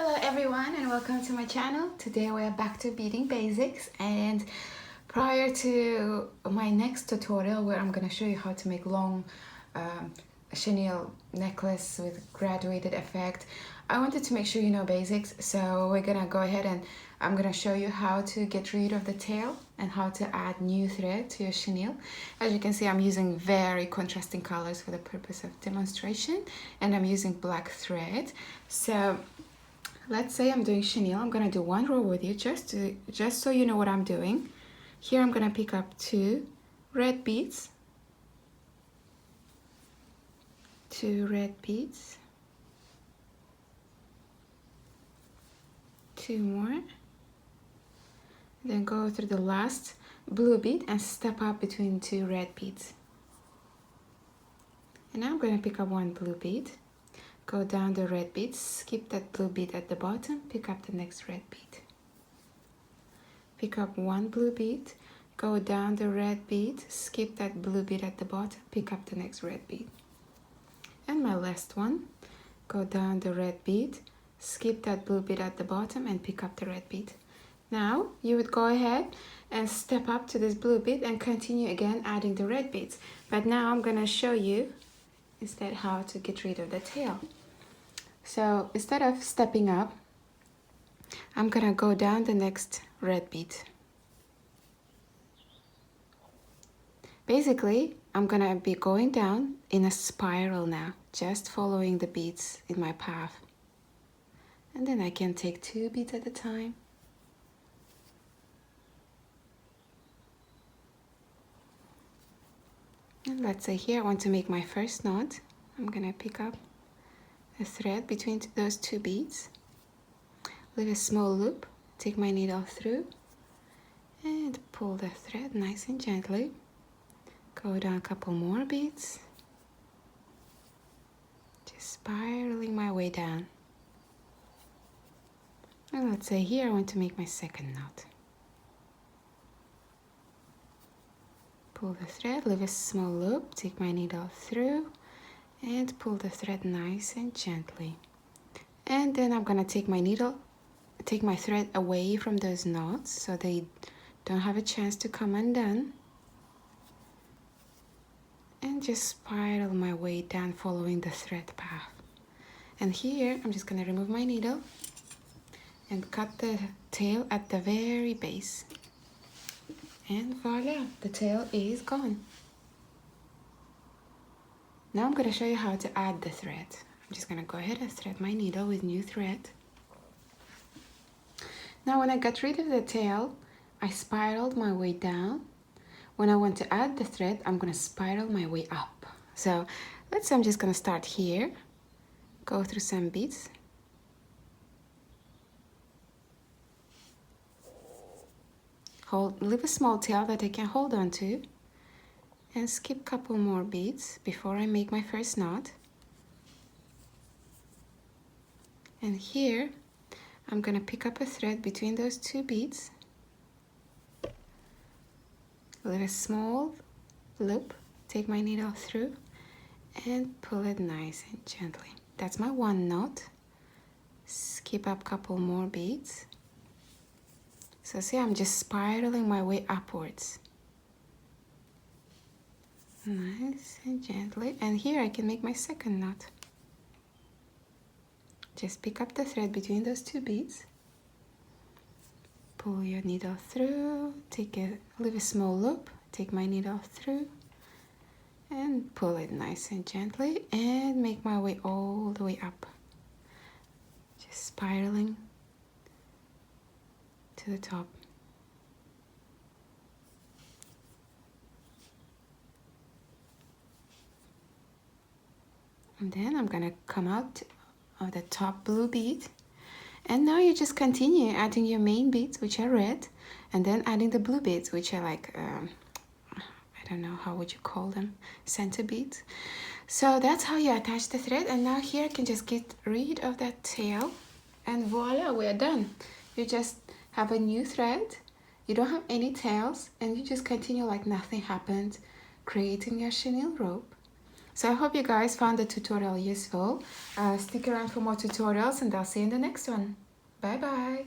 Hello everyone and welcome to my channel. Today we are back to Beading Basics, and prior to my next tutorial where I'm going to show you how to make long chenille necklace with graduated effect, I wanted to make sure you know basics. So we're gonna go ahead and I'm gonna show you how to get rid of the tail and how to add new thread to your chenille. As you can see, I'm using very contrasting colors for the purpose of demonstration, and I'm using black thread. So let's say I'm doing chenille. I'm gonna do one row with you just so you know what I'm doing. Here I'm gonna pick up 2 red beads, 2 red beads, 2 more, then go through the last blue bead and step up between 2 red beads. And now I'm going to pick up 1 blue bead, go down the red bead, skip that blue bead at the bottom, pick up the next red bead. Pick up 1 blue bead, go down the red bead, skip that blue bead at the bottom, pick up the next red bead. And my last one, go down the red bead, skip that blue bead at the bottom and pick up the red bead. Now you would go ahead and step up to this blue bead and continue again adding the red beads. But now I'm gonna show you instead how to get rid of the tail. So instead of stepping up, I'm gonna go down the next red bead. Basically, I'm gonna be going down in a spiral now, just following the beads in my path. And then I can take 2 beads at a time. And let's say here I want to make my first knot. I'm gonna pick up a thread between those 2 beads, leave a small loop, take my needle through and pull the thread nice and gently. Go down a couple more beads, just spiraling my way down. And let's say here I want to make my second knot. Pull the thread, leave a small loop, take my needle through and pull the thread nice and gently. And then I'm gonna take my thread away from those knots so they don't have a chance to come undone. And just spiral my way down following the thread path. And here I'm just gonna remove my needle and cut the tail at the very base. And voila, the tail is gone. Now I'm gonna show you how to add the thread. I'm just gonna go ahead and thread my needle with new thread. Now when I got rid of the tail, I spiraled my way down. When I want to add the thread, I'm gonna spiral my way up. So let's say I'm just gonna start here, go through some beads. Leave a small tail that I can hold on to and skip a couple more beads before I make my first knot. And here I'm gonna pick up a thread between those 2 beads, leave a small loop, take my needle through and pull it nice and gently. That's my 1 knot. Skip up a couple more beads. So see, I'm just spiraling my way upwards. Nice and gently. And here I can make my second knot. Just pick up the thread between those 2 beads. Pull your needle through, leave a small loop, take my needle through and pull it nice and gently and make my way all the way up. Just spiraling to the top. And then I'm gonna come out of the top blue bead. And now you just continue adding your main beads, which are red, and then adding the blue beads, which are like, I don't know, how would you call them? Center beads. So that's how you attach the thread. And now here I can just get rid of that tail and voila, we're done. You just have a new thread, you don't have any tails, and you just continue like nothing happened, creating your chenille rope. So I hope you guys found the tutorial useful. Stick around for more tutorials and I'll see you in the next one. Bye bye.